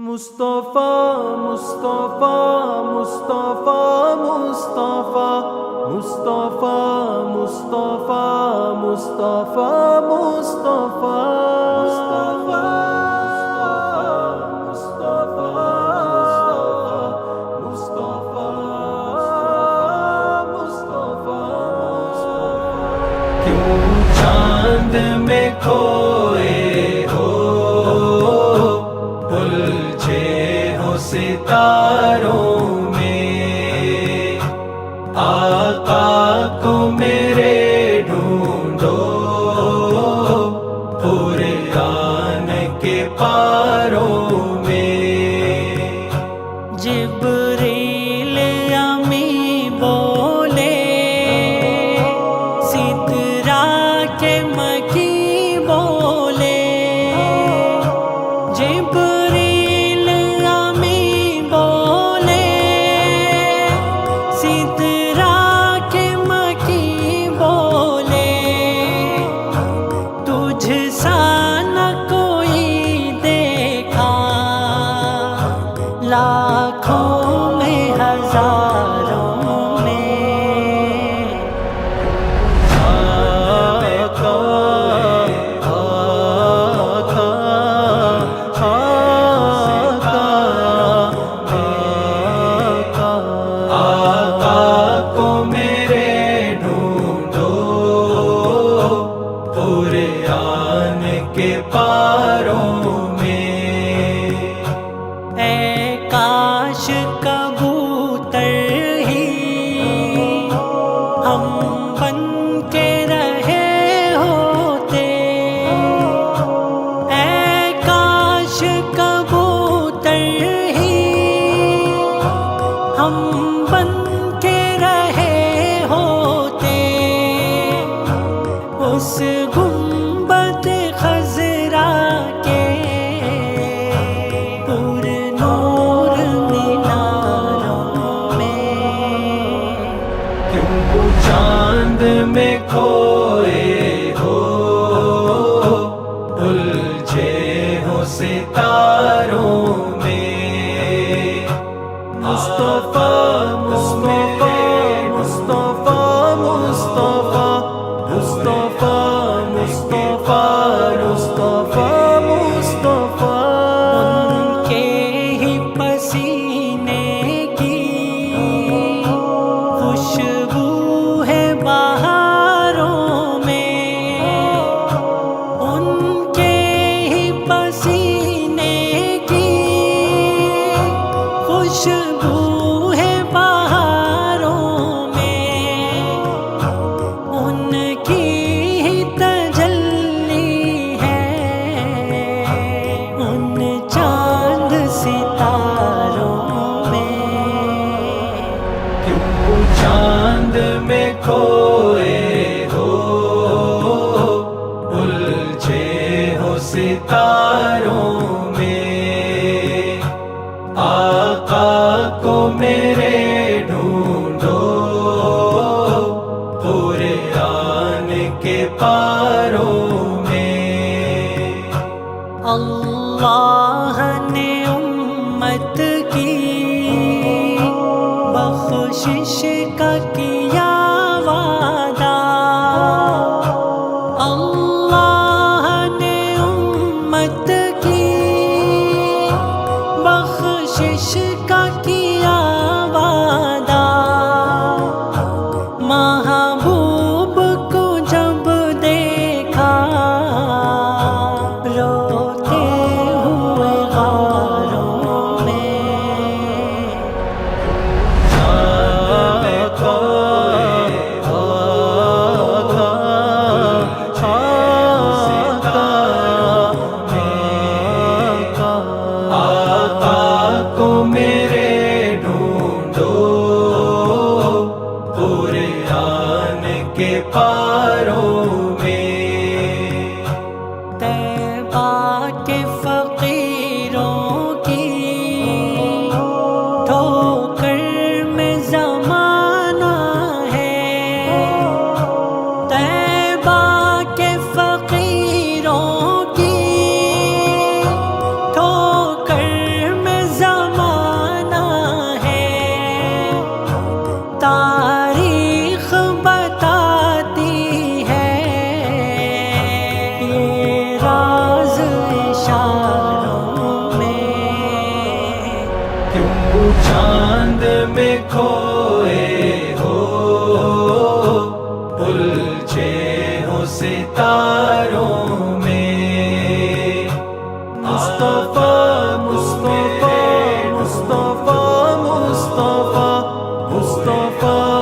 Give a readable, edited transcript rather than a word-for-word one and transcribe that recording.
مصطفیٰ مصطفیٰ مصطفیٰ مصطفیٰ مصطفیٰ مصطفیٰ مصطفیٰ مصطفیٰ کیوں چاند میں کھوئے ہو الجھے ہو ستاروں میں، آقا کو میرے ڈھونڈو پورے آن کے پاروں میں۔ جبریل امی بولے سدرا کے مکی بولے، جبریل امی بولے سدرا کے مکی بولے، تجھ سا نہ کوئی دیکھا لاکھوں میں ہزاروں میں۔ آقا آقا آقا آقا کو میرے ڈھونڈو پورے آن کے پاروں میں۔ اے کاش کبوتر ہی ہم بن کے رہے ہوتے، اے کاش کبوتر ہی ہم بن کے رہے ہوتے، اس گنبد خضرا کے پر نور میناروں میں۔ کیوں چاند میں کھوئے ہو الجھے ہو ستاروں میں، مصطفیٰ مصطفیٰ مصطفیٰ مصطفیٰ مصطفیٰ مصطفیٰ مصطفیٰ مصطفیٰ۔ ان کے ہی پسینے کی خوشبو ہے بہاروں میں، ان کے ہی پسینے کی خوشبو ہے بہاروں میں، ان کی ہی تجلی ہے ان چاند ستاروں میں۔ کیوں چاند میں کھوئے ہو الجھے ہو ستاروں میں، آقا کو میرے ڈھونڈو پورے آن کے پاروں میں۔ اللہ نے امت کی بخشش کا کیا وعدہ، اللہ نے امت کی بخشش کا کیا وعدہ، محبوب کو جب دیکھا روتے ہوئے کھوئے ہو الجھے ہو ستاروں میں مصطفیٰ مصطفیٰ مصطفیٰ مصطفیٰ مصطفیٰ